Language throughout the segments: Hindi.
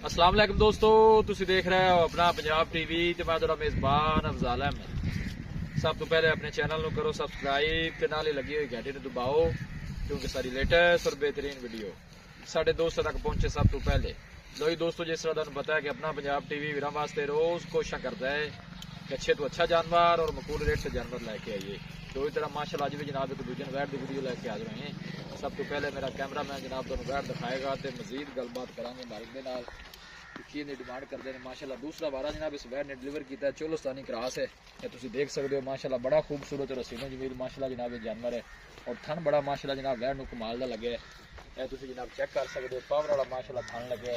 अस्सलाम वालेकुम दोस्तों, तुसी देख रहे हो अपना पंजाब टीवी ते मैं तेरा मेज़बान अफजाल अहमद। सब तो पहले अपने चैनल को करो सब्सक्राइब ते नाल ही लगी हुई घंटी नूं दबाओ क्योंकि सारी लेटेस्ट और बेहतरीन वीडियो साडे दोस्तों तक पहुंचे सब तो पहले। लो जी दोस्तों, जिस तरह तुहानूं पता है कि अपना पंजाब टीवी वीरां वास्ते रोज़ कोशिश करता है कि अच्छे तो अच्छा जानवर और मकबूल रेट से जानवर लैके आइए। तो इस तरह माशाल्लाह अज भी जनाब एक दूजे वैट की वीडियो लैके आ रहे हैं। सब तो पहले मेरा कैमरा मैन जनाब तुहानूं वैट दिखाएगा तो मजीद गलबात करांगे मालिक दे नाल की डिमांड करते हैं। माशाल्लाह दूसरा बारा जनाब इस वैट ने डिलीवर किया है। चोलोस्तानी क्रॉस है, ये तुम देख सकते हो। माशाल्लाह बड़ा खूबसूरत और हसीनो जमील माशाल्लाह जनाब जानवर है और थन बड़ा माशाल्लाह जनाब वैट नूं कमाल दा लगे है। तुम जनाब चेक कर सकते हो, पावर वाला माशाल्लाह थन लगे।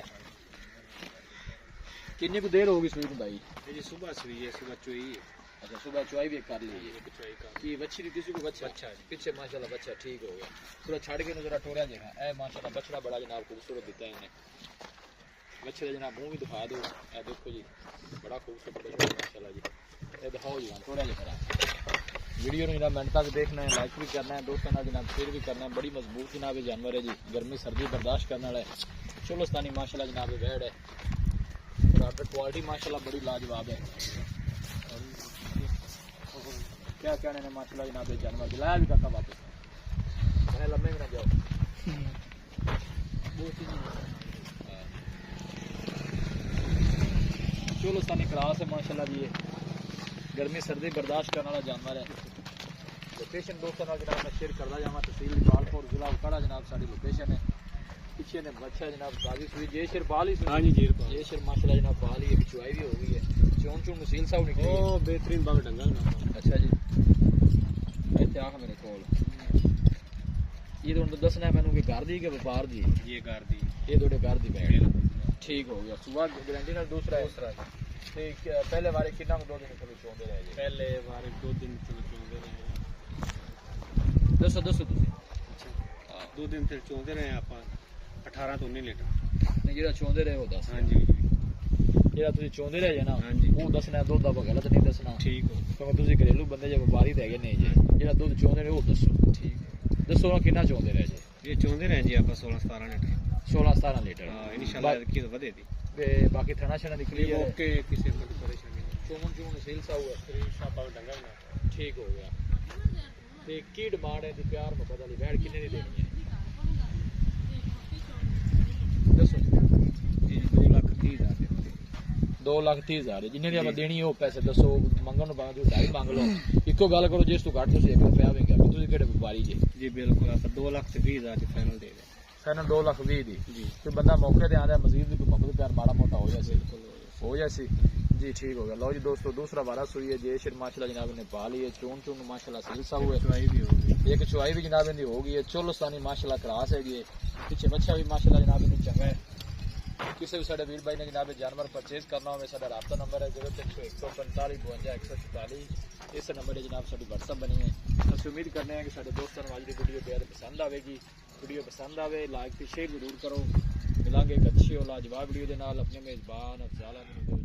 कितनी को देर होगी सुई भाई? जी सुबह सुई है, सुबह चोई है। अच्छा, सुबह चुआई भी कर ली है कि बच्ची दी किसी को बच्चा अच्छा है पीछे माशाल्लाह बच्चा ठीक हो गया। थोड़ा छड़ के जरा टोरिया देखा ए माशाल्लाह बछड़ा बड़ा जनाब खूबसूरत दिता है इन्हें। बच्चे जनाब मुंह भी दिखा दो, ए देखो जी बड़ा खूबसूरत बछड़ा माशाल्लाह जी। ये दिखाओ जी टोरिया जरा। वीडियो जनाब मिनट तक देखना है, लाइक भी करना है, दोस्तों ना जनाब शेयर भी करना है। बड़ी मजबूत जनाब जानवर है जी, गर्मी सर्दी बर्दाश्त करने वाला है। चोलोस्तानी माशाल्लाह जनाब वेड़ है और क्वालिटी माशाल्लाह बड़ी लाजवाब है। क्या कहने ने माशाल्लाह जनाब जानवर दिलाया भी काका वापस मैंने लम्बे में ना जाओ। चोलोस्तानी क्रॉस है माशाल्लाह जी, ये गर्मी सर्दी बर्दाश्त करने वाला जानवर है। लोकेशन दोस्तों ना जनाब मैं शेयर करता जावा, तहसील पालपुर जिला उकाड़ा जनाब सारी लोकेशन है। पीछे ने बच्चा जनाब ताजी सुई जे शेर पाल ही। हाँ जी जे शेर माशाल्लाह जनाब पाल ही है, चुआई भी हो गई है। चोन चून मसील साहब निकली ओ बेहतरीन बाबा डंगा ना। अच्छा जी इतने आख मेरे को ये तो दसना है मैंने कि घर दी के व्यापार दी? ये घर दी, ये थोड़े घर दी बैठ ठीक हो गया। सुबह गारंटी ना दूसरा पहले बारे कितना 2 दिन चलो चोंदे रहे जी? पहले बार 2 दिन चलो चोंदे रहे। दसो दसो तुम। अच्छा 2 दिन फिर चोंदे रहे आप 18 तो 19 लीटर नहीं जो चोंदे रहे वो दस। हाँ जी जो तुम चोंदे रहे ना हाँ जी वो दसना दुध का गलत नहीं दसना ठीक हो क्योंकि तुम घरेलू बंदे जो व्यापारी तो है नहीं जी। जो दुध चोंदे रहे वो दसो ठीक दसो ना कितना चोंदे रहे जी? ये चोंदे रहे जी आप 16-17 लीटर 16-17 लीटर। हाँ इंशाल्लाह की तो वधे दी ते बाकी थना छना निकली है ओके, किसी को परेशानी नहीं। चोन चून सील सा हुआ शापा डंगा ना ठीक हो गया। ते की डिमांड है दी प्यार मोहब्बत वाली बैठ कितने दी देनी है दसो? ये 2,30,000 2,30,000 जिन्हें दी आप देनी हो पैसे दसो। मंगन नु बांध 2.5 मांग लो, इको गल करो जिस तू घट तुसी 1 रुपया आवेंगे कि तुसी केड़े व्यापारी जी? जी बिल्कुल आप 2,20,000 की फाइनल दे दे फाइनल 2,20,000 दी जी। कोई बंदा मौके ते आंदा मजीद भी कोई मोहब्बत प्यार माड़ा मोटा हो जाए हो जाए जी ठीक हो गया। लो जी दोस्तों दूसरा बारा सुई है जे शेर माशाल्लाह जनाब ने पा ली है। चोन चून माशाल्लाह सील सा हुआ चुआई भी होगी, एक चुआई भी जनाब इनकी हो गई है। चोलोस्तानी माशाल्लाह क्रॉस है ये। पीछे बच्चा भी माशाल्लाह जनाब इनकी चंगा है। किसी भी साढ़े वीर भाई ने जनाब जानवर परचेज करना हो साढ़ा रब्ता नंबर है 0345 52 144। इस नंबर पर जनाब साड़ी व्हाट्सअप बनी है। असं उम्मीद करते हैं कि साढ़े दोस्तों को आज की वीडियो बेहद पसंद आएगी। वीडियो पसंद आए लाइक तो शेयर जरूर करो। मिलांगे एक अच्छी और लाजवाब वीडियो के नाल। अपने मेज़बान अफजाल अहमद।